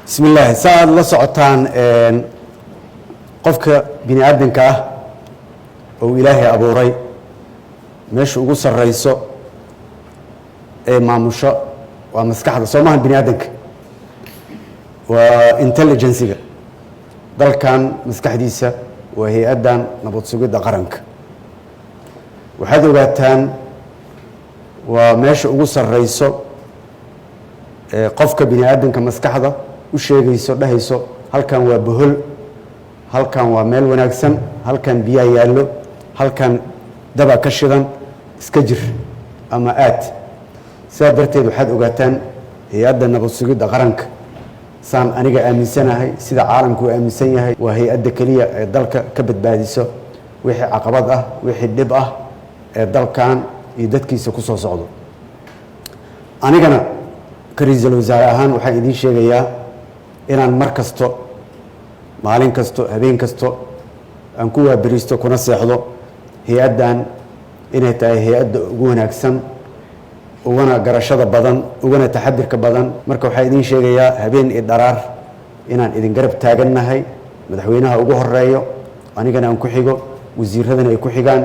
بسم الله ساعد لا سعتان قفك بني آدم كاه أو إلهي أبو ري مش وقص الرئيس مع مشاء ومسكحة صومها بني آدم وانتليجنسية دل كان مسكحة ديسة وهي أدان نبض سجود قرنك وحدو باتان ومش وقص الرئيس قفك بني آدم كمسكحة وشيغيسو دهيسو halkan waa bohol halkan waa meel wanaagsan halkan biyo yaalo halkan daba ka shidan iska jir ama aad saa darteed waxaad ogaataan hay'adda nabad sugidda qaranka saan aniga aaminsanahay sida caalamku aaminsan yahay waa hay'adda kaliya ee dalka ka badbaadiso wixii caqabad ah wixii dhib ah ee dalkan iyo dadkiisa ku soo socdo anigana ka ra'iisul wasaare ahaan waxaan idin sheegayaa inaan mar kasto maalin kasto habeen kasto aan ku waabariisto kuna seexdo hay'addan inay tahay hay'adda ugu wanaagsan ugana garashada badan ugana taxadirka badan marka waxaa idin sheegayaa habeen iyo dharaar inaan idin garab taagannahay madaxweynaha ugu horeeyo anigana aan ku xigo wasiiradana ay ku xigaan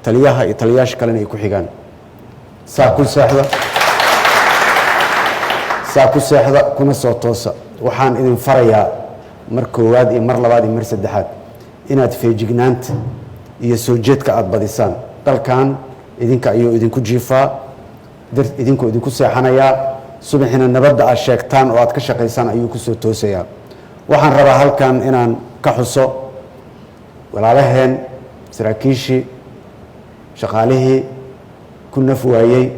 taliyaha iyo taliyaasha kalena ay ku xigaan saa ku seexda kuna soo toosa waxaan idin farayaa mar koowaad iyo mar labaad iyo mar saddexaad inaad feejignaanta iyo soo jeedka aad badisaan dalkan idinka ayuu idinku jiifaa idinku idinku seexanayaa subaxina nabadda aad sheegtaan oo aad ka shaqaysaan ayuu ku soo toosayaa waxaan rabaa halkan inaan ka xuso walaalaheen saraakiishii shaqaalihii ku naf waayey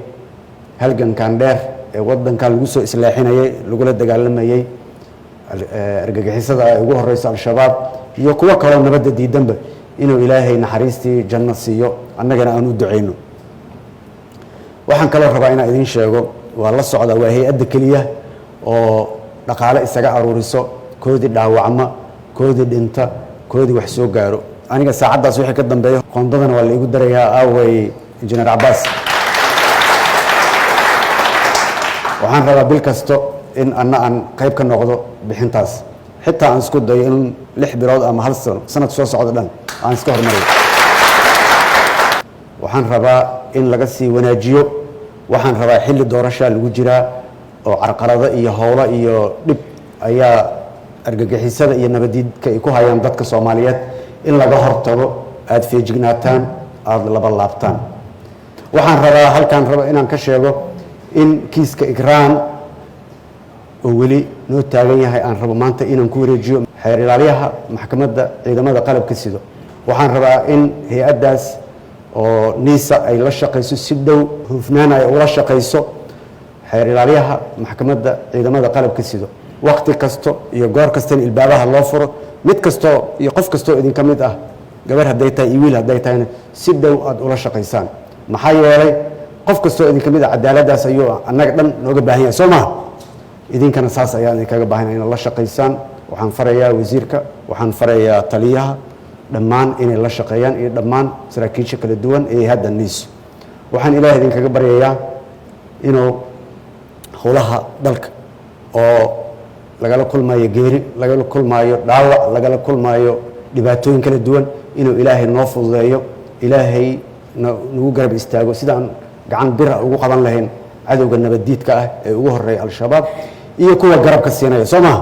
halgankan dheer ee waddankan lagu soo islaaxinayay lagula dagaalamayay argagixisada ay ugu horeyso al-shabaab iyo kuwa kale nabadda diidanba inuu ilaahay naxariistii janno siiyo annagana aan u duceyno waxaan kaloo rabaa inaan idin sheego waa la socda waa hay'adda kaliya oo dhaqaale isaga aruuriso koodii dhaawacma koodii dhinta koodii wax soo gaaro aniga saacaddaas wixii ka dambeeyo qoondadana waa la igu darayaa aaway injineer Cabbaas waxaan rabaa bil kasto in aan qayb ka noqdo bixintaas xitaa aan isku dayo in 6 bilood ama hal sanad soo socdo dhan aan iska hormariyo waxaan rabaa in laga sii wanaajiyo waxaan rabaa xilli doorasho lagu jiraa oo carqalado iyo howlo iyo dhib ayaa argagixisada iyo nabadiidka ay ku hayaan dadka Soomaaliyeed in laga hortago aad feejignaataan aad laba laabtaan waxaan rabaa halkan inaan ka sheego in kiiska ikraan oo weli noo taagan yahay aan rabo maanta inaan ku wareejiyo xeer ilaaliyaha maxkamadda ciidamada qalabka sido waxaan rabaa in hay'addaas oo niisa ay la shaqayso si dhow hufnaan ay ula shaqayso xeer ilaaliyaha maxkamadda ciidamada qalabka sido waqti kasto iyo goor kasta in ilbaabaha loo furo mid kasto iyo qof kasto idin ka mid ah gabar haday tahay iyo wiil haday tahayna si dhow aad ula shaqaysaan maxaa yeelay qof kasto idin ka mid ah cadaaladaas ayuu annaga dhan nooga baahan yahay Soomaa idinkana saas ayaan idinkaga baahanay in la shaqaysaan waxaan farayaa wasiirka waxaan farayaa taliyaha dhammaan inay la shaqeeyaan iyo dhammaan saraakiisha kala duwan ee hadda niis waxaan ilaahay idinkaga baryayaa inuu howlaha dalka oo lagala kulmayo geeri lagala kulmayo dhaawac lagala kulmayo dhibaatooyin kala duwan inuu ilaahay noo fududeeyo ilaahay nagu garab istaago sidaan gacan bir ugu qaban lahayn cadowga nabadiidka ah ee ugu horeeyay al-shabaab iyo kuwa garabka siinaya Soomaa